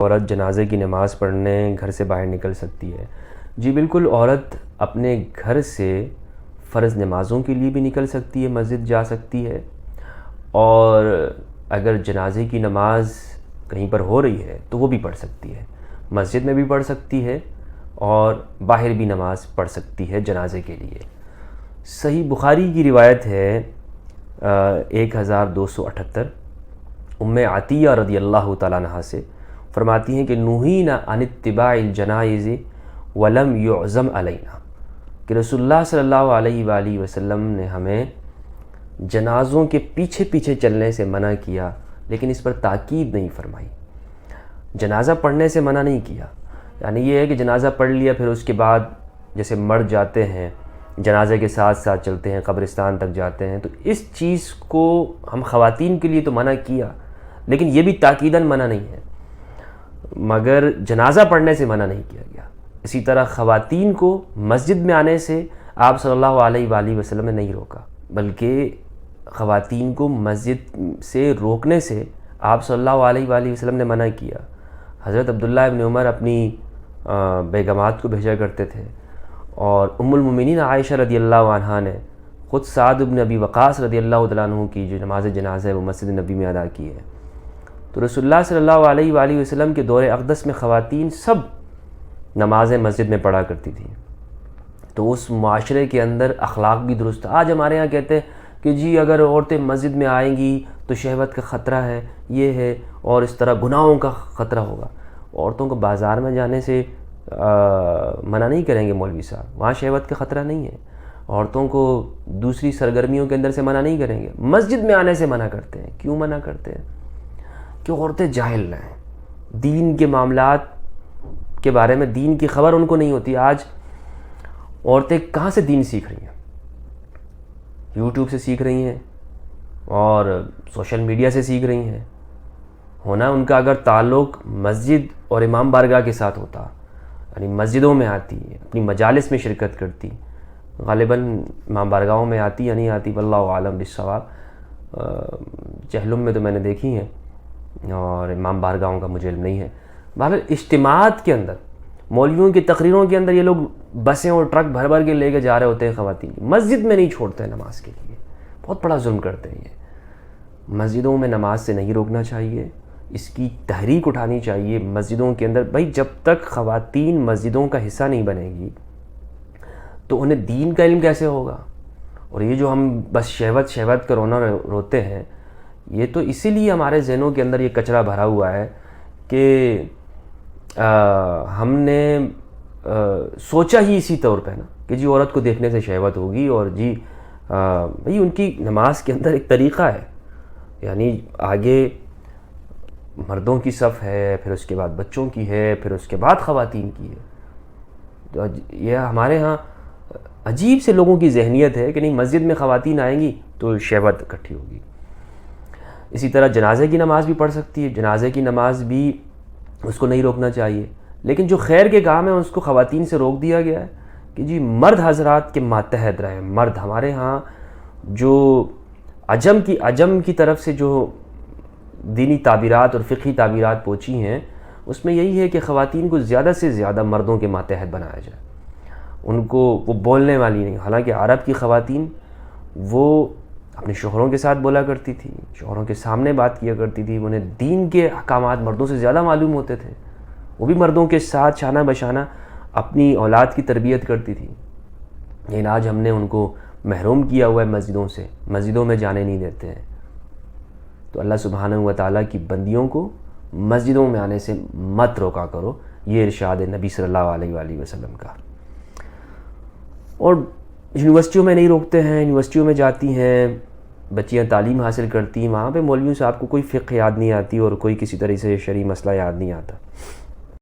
عورت جنازے کی نماز پڑھنے گھر سے باہر نکل سکتی ہے؟ جی بالکل، عورت اپنے گھر سے فرض نمازوں کے لیے بھی نکل سکتی ہے، مسجد جا سکتی ہے، اور اگر جنازے کی نماز کہیں پر ہو رہی ہے تو وہ بھی پڑھ سکتی ہے، مسجد میں بھی پڑھ سکتی ہے اور باہر بھی نماز پڑھ سکتی ہے جنازے کے لیے۔ صحیح بخاری کی روایت ہے 1278، ام عطیہ رضی اللہ تعالیٰ عنہا سے فرماتی ہیں کہ نُہِینَا عن اتباع الجنائز ولم یعزم علینا، کہ رسول اللہ صلی اللہ علیہ وآلہ وسلم نے ہمیں جنازوں کے پیچھے پیچھے چلنے سے منع کیا، لیکن اس پر تاکید نہیں فرمائی۔ جنازہ پڑھنے سے منع نہیں کیا، یعنی یہ ہے کہ جنازہ پڑھ لیا پھر اس کے بعد جیسے مر جاتے ہیں، جنازے کے ساتھ ساتھ چلتے ہیں، قبرستان تک جاتے ہیں، تو اس چیز کو ہم خواتین کے لیے تو منع کیا، لیکن یہ بھی تاکیداً منع نہیں ہے، مگر جنازہ پڑھنے سے منع نہیں کیا گیا۔ اسی طرح خواتین کو مسجد میں آنے سے آپ صلی اللہ علیہ وآلہ وسلم نے نہیں روکا، بلکہ خواتین کو مسجد سے روکنے سے آپ صلی اللہ علیہ وآلہ وسلم نے منع کیا۔ حضرت عبداللہ ابن عمر اپنی بیگمات کو بھیجا کرتے تھے، اور ام المومنین عائشہ رضی اللہ عنہا نے خود سعد بن ابی وقاص رضی اللہ تعالیٰ عنہ کی جو نماز جنازہ ہے وہ مسجد نبی میں ادا کی ہے۔ تو رسول اللہ صلی اللہ علیہ وآلہ وسلم کے دور اقدس میں خواتین سب نمازیں مسجد میں پڑھا کرتی تھیں، تو اس معاشرے کے اندر اخلاق بھی درست۔ آج ہمارے ہاں کہتے ہیں کہ جی اگر عورتیں مسجد میں آئیں گی تو شہوت کا خطرہ ہے، یہ ہے، اور اس طرح گناہوں کا خطرہ ہوگا۔ عورتوں کو بازار میں جانے سے منع نہیں کریں گے مولوی صاحب، وہاں شہوت کا خطرہ نہیں ہے۔ عورتوں کو دوسری سرگرمیوں کے اندر سے منع نہیں کریں گے، مسجد میں آنے سے منع کرتے ہیں۔ کیوں منع کرتے ہیں؟ کہ عورتیں جاہل نہ ہیں، دین کے معاملات کے بارے میں دین کی خبر ان کو نہیں ہوتی۔ آج عورتیں کہاں سے دین سیکھ رہی ہیں؟ یوٹیوب سے سیکھ رہی ہیں اور سوشل میڈیا سے سیکھ رہی ہیں۔ ہونا ان کا اگر تعلق مسجد اور امام بارگاہ کے ساتھ ہوتا، یعنی مسجدوں میں آتی، اپنی مجالس میں شرکت کرتی، غالباً امام بارگاہوں میں آتی یا نہیں آتی واللہ عالم بالصواب، چہلم میں تو میں نے دیکھی ہیں اور امام بارگاہوں کا مجھے علم نہیں ہے۔ بہرحال اجتماعات کے اندر، مولویوں کی تقریروں کے اندر یہ لوگ بسیں اور ٹرک بھر بھر کے لے کے جا رہے ہوتے ہیں خواتین کی، مسجد میں نہیں چھوڑتے ہیں نماز کے لیے۔ بہت بڑا ظلم کرتے ہیں یہ۔ مسجدوں میں نماز سے نہیں روکنا چاہیے، اس کی تحریک اٹھانی چاہیے مسجدوں کے اندر۔ بھائی جب تک خواتین مسجدوں کا حصہ نہیں بنے گی تو انہیں دین کا علم کیسے ہوگا؟ اور یہ جو ہم بس شہوت کا رونا روتے ہیں، یہ تو اسی لیے ہمارے ذہنوں کے اندر یہ کچرا بھرا ہوا ہے کہ ہم نے سوچا ہی اسی طور پہ نا کہ جی عورت کو دیکھنے سے شہوت ہوگی، اور جی بھئی ان کی نماز کے اندر ایک طریقہ ہے، یعنی آگے مردوں کی صف ہے، پھر اس کے بعد بچوں کی ہے، پھر اس کے بعد خواتین کی ہے۔ تو یہ ہمارے ہاں عجیب سے لوگوں کی ذہنیت ہے کہ نہیں مسجد میں خواتین آئیں گی تو شہوت اکٹھی ہوگی۔ اسی طرح جنازے کی نماز بھی پڑھ سکتی ہے، جنازے کی نماز بھی اس کو نہیں روکنا چاہیے، لیکن جو خیر کے کام ہیں اس کو خواتین سے روک دیا گیا ہے کہ جی مرد حضرات کے ماتحت رہیں۔ مرد ہمارے ہاں جو عجم کی طرف سے جو دینی تعبیرات اور فقہی تعبیرات پہنچی ہیں، اس میں یہی ہے کہ خواتین کو زیادہ سے زیادہ مردوں کے ماتحت بنایا جائے، ان کو وہ بولنے والی نہیں۔ حالانکہ عرب کی خواتین وہ اپنے شوہروں کے ساتھ بولا کرتی تھی، شوہروں کے سامنے بات کیا کرتی تھی، انہیں دین کے احکامات مردوں سے زیادہ معلوم ہوتے تھے، وہ بھی مردوں کے ساتھ شانہ بشانہ اپنی اولاد کی تربیت کرتی تھی۔ لیکن آج ہم نے ان کو محروم کیا ہوا ہے مسجدوں سے، مسجدوں میں جانے نہیں دیتے ہیں۔ تو اللہ سبحانہ و تعالیٰ کی بندیوں کو مسجدوں میں آنے سے مت روکا کرو، یہ ارشاد ہے نبی صلی اللہ علیہ وآلہ وسلم کا۔ اور یونیورسٹیوں میں نہیں روکتے ہیں، یونیورسٹیوں میں جاتی ہیں بچیاں، تعلیم حاصل کرتی ہیں، وہاں پہ مولویوں صاحب کو کوئی فقہ یاد نہیں آتی اور کوئی کسی طرح سے شرعی مسئلہ یاد نہیں آتا۔